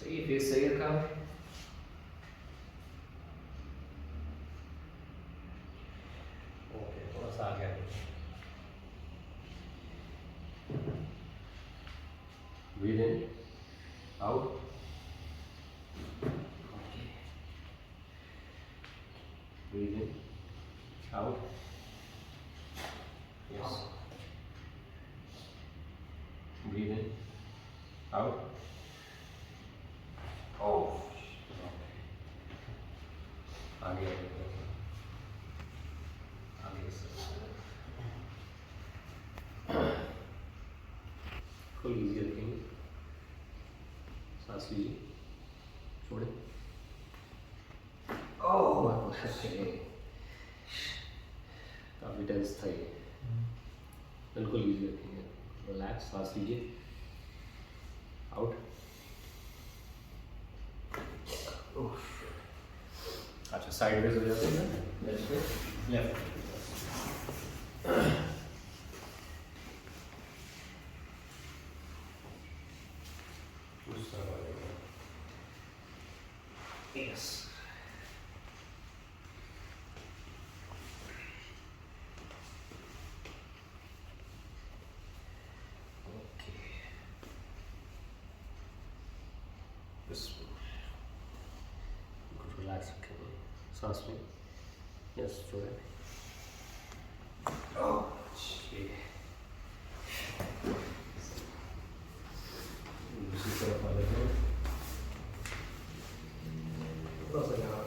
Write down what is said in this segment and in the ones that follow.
सही है, फेस सही रखा है। ओके, थोड़ा सा आगे आगे। Breathe in, out. Breathe in, out. Yes. Breathe in, out. Oh. आगे आगे आगे फुल इजी रखेंगे। सांस लीजिए, छोड़े। ओह, काफ़ी टेंस था ये। बिल्कुल इजी रखेंगे। रिलैक्स, सांस लीजिए, आउट। अच्छा, साइडवेज हो जाते हैं ना, लेफ्ट। यस। रिलैक्स रखेंगे सांस में। यस, छोड़े। दूसरी तरफ आ जाते हैं। थोड़ा सा यहाँ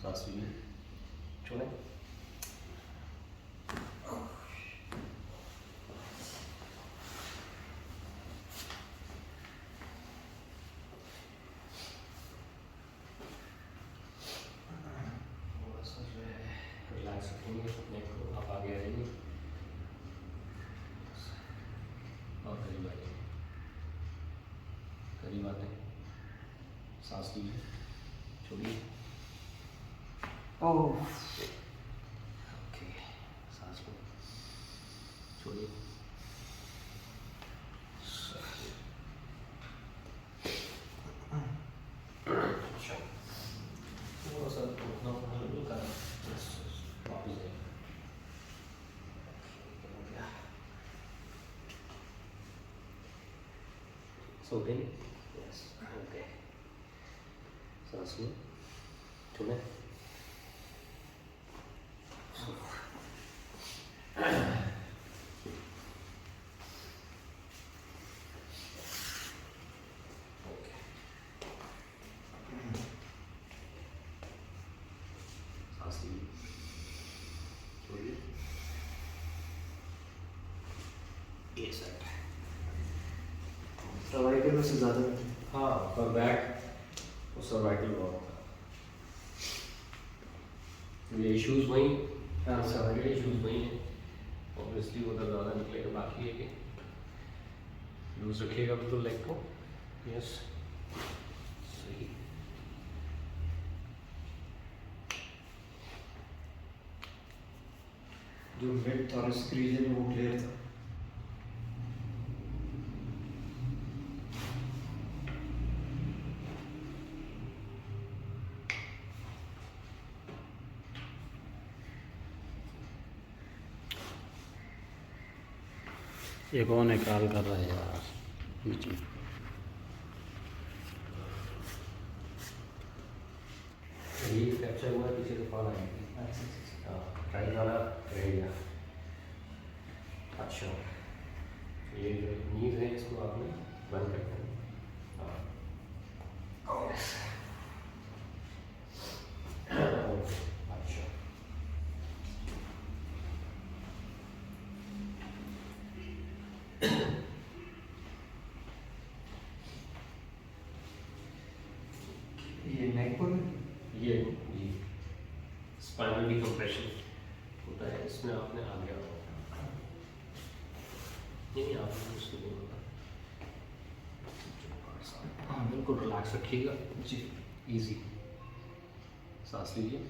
सांस लीजिए, छोड़े। थोड़ा सा जो है रिलैक्स रखेंगे अपने को। आप आगे आ जाइए और करीब आ जाइए, करीब आते हैं। सांस लीजिए, छोड़िए। ओके, सांस को छोड़िए। थोड़ा सा उठना हल्का वापस जाइए। सोते हैं। Yes, okay. सांस में छोड़े। सांस लीजिए, छोड़िए। ये सेट है। सर्वाइकल से ज़्यादा हाँ, पर बैक और सर्वाइकल बहुत था। ये इश्यूज वहीं, हाँ, सर्वाइकल इश्यूज वहीं हैं। ऑब्वियसली उधर ज़्यादा निकलेगा। बाकी है कि लूज रखिएगा बिल्कुल लेग को। यस, सही। जो मिड थॉरसिक रीजन है वो क्लियर था। ये कौन है कॉल कर रहा है यार बीच में? ये फ्रैक्चर हुआ है, पीछे से फॉल आएगी। राइट वाला रह गया। अच्छा, ये जो नीज है इसको आपने बंद कर देना। अच्छा, ये नेक पर ये जी स्पाइनल डिकम्प्रेशन होता है इसमें। आपने आगे आओ। नहीं, आपने उसको नहीं होता। बिल्कुल रिलैक्स रखिएगा जी। इजी। सांस लीजिए,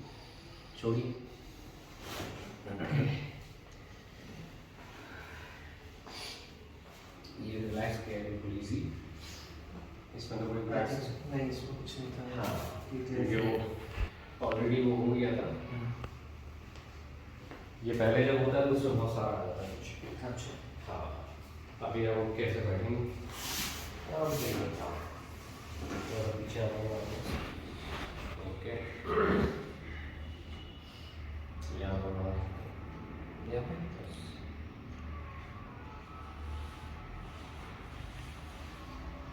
छोड़िए। ये रिलैक्स किया है बिल्कुल इजी। इसमें तो कोई प्रैक्टिस नहीं, इसमें कुछ नहीं था। हाँ, ये क्योंकि वो ऑलरेडी वो हो गया था। ये पहले जब होता है तो उसमें बहुत सारा आ जाता है कुछ। अच्छा। हाँ, अभी हम कैसे बैठेंगे? और देखेंगे। और पीछे आ रहा हूँ। ओके, यहाँ पर यहाँ पे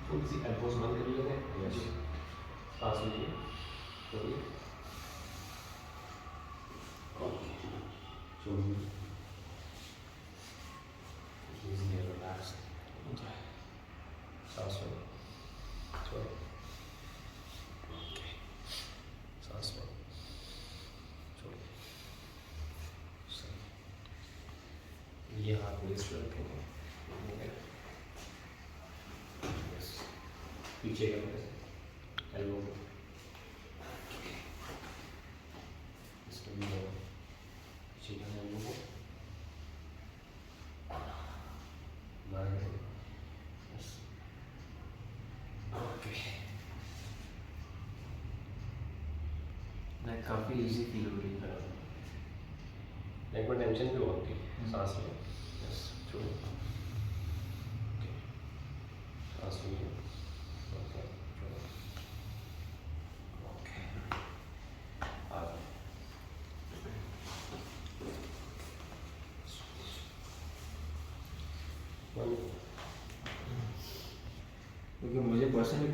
थोड़ी सी एल्बोस बंद कर लेते हैं। यस, सांस लीजिए, छोड़िए, छोड़िए। इजी है, रिलैक्स। सांस लो, छोड़ो, सांस लो, छोड़ो। सही। ये हाथ वेस्ट रखेंगे। यस, पीछे का प्रेस, एल्बो को इसको भी लो, पीछे का एल्बो को बाहर करें। Yes, okay. नहीं, काफ़ी इजी फील हो रही है। नेक में टेंशन भी बहुत थी। सांस लो, यस, छोड़ो, ओके, सांस लीजिए, ओके, छोड़ो, ओके, आ जाओ। क्योंकि मुझे पर्सनली